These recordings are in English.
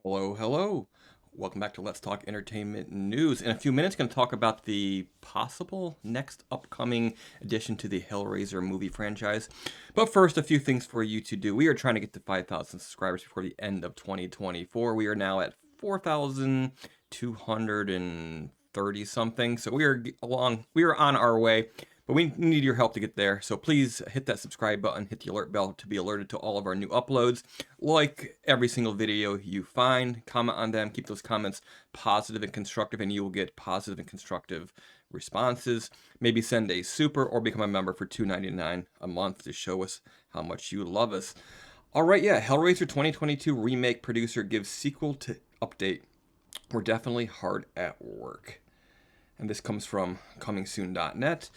Hello, hello. Welcome back to Let's Talk Entertainment News. In a few minutes, going to talk about the possible next upcoming addition to the Hellraiser movie franchise. But first, a few things for you to do. We are trying to get to 5,000 subscribers before the end of 2024. We are now at 4,230 something. So we are on our way. But we need your help to get there, so please hit that subscribe button, hit the alert bell to be alerted to all of our new uploads. Like every single video you find, comment on them, keep those comments positive and constructive, and you will get positive and constructive responses. Maybe send a super or become a member for $2.99 a month to show us how much you love us. All right, yeah, Hellraiser 2022 remake producer gives sequel to update. We're definitely hard at work. And this comes from comingsoon.net.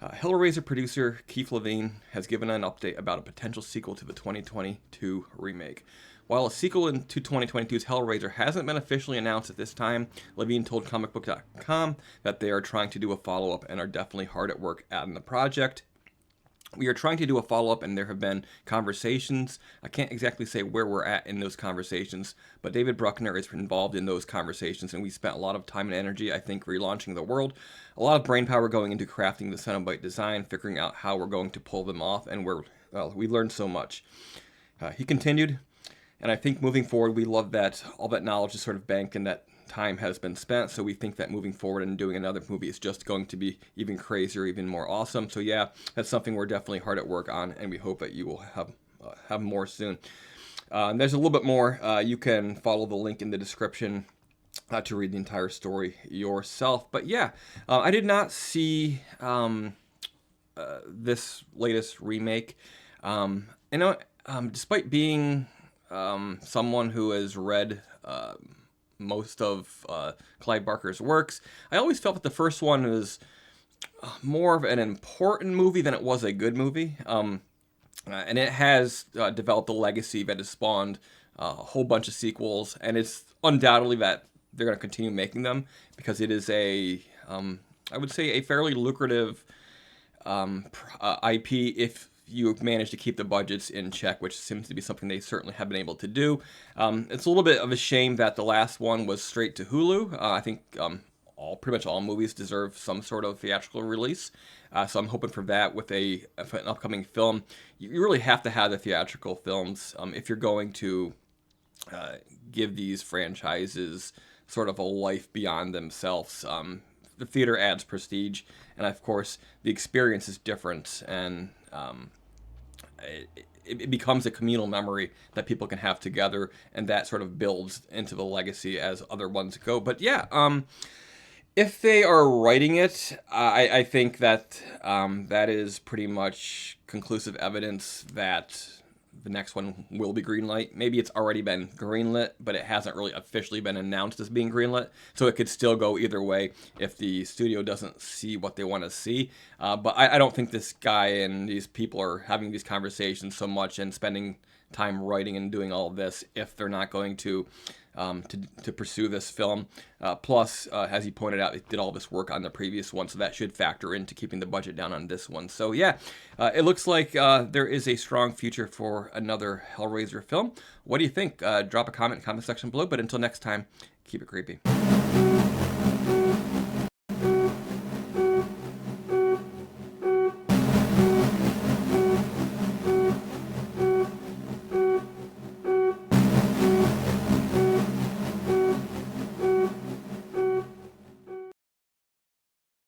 Hellraiser producer Keith Levine has given an update about a potential sequel to the 2022 remake. While a sequel to 2022's Hellraiser hasn't been officially announced at this time, Levine told comicbook.com that they are trying to do a follow-up and are definitely hard at work on the project. We are trying to do a follow-up, and there have been conversations. I can't exactly say where we're at in those conversations, but David Bruckner is involved in those conversations, and we spent a lot of time and energy, I think, relaunching the world. A lot of brainpower going into crafting the Cenobite design, figuring out how we're going to pull them off, and we learned so much. He continued, and I think moving forward, we love that all that knowledge is sort of banked and that time has been spent, so we think that moving forward and doing another movie is just going to be even crazier, even more awesome. So yeah, that's something we're definitely hard at work on, and we hope that you will have more soon. There's a little bit more. You can follow the link in the description to read the entire story yourself. But yeah, I did not see this latest remake. Despite being someone who has read most of Clive Barker's works, I always felt that the first one was more of an important movie than it was a good movie. And it has developed a legacy that has spawned a whole bunch of sequels, and it's undoubtedly that they're going to continue making them because it is I would say, a fairly lucrative IP if you manage to keep the budgets in check, which seems to be something they certainly have been able to do. It's a little bit of a shame that the last one was straight to Hulu. I think pretty much all movies deserve some sort of theatrical release. So I'm hoping for that with an upcoming film. You really have to have the theatrical films if you're going to give these franchises sort of a life beyond themselves. The theater adds prestige, and of course, the experience is different, and it becomes a communal memory that people can have together, and that sort of builds into the legacy as other ones go. But yeah, if they are writing it, I think that that is pretty much conclusive evidence that the next one will be greenlit. Maybe it's already been greenlit, but it hasn't really officially been announced as being greenlit. So it could still go either way if the studio doesn't see what they want to see. But I don't think this guy and these people are having these conversations so much and spending time writing and doing all of this if they're not going to pursue this film. Plus, as he pointed out, they did all this work on the previous one, so that should factor into keeping the budget down on this one. So yeah, it looks like there is a strong future for another Hellraiser film. What do you think? Drop a comment in the comment section below, but until next time, keep it creepy.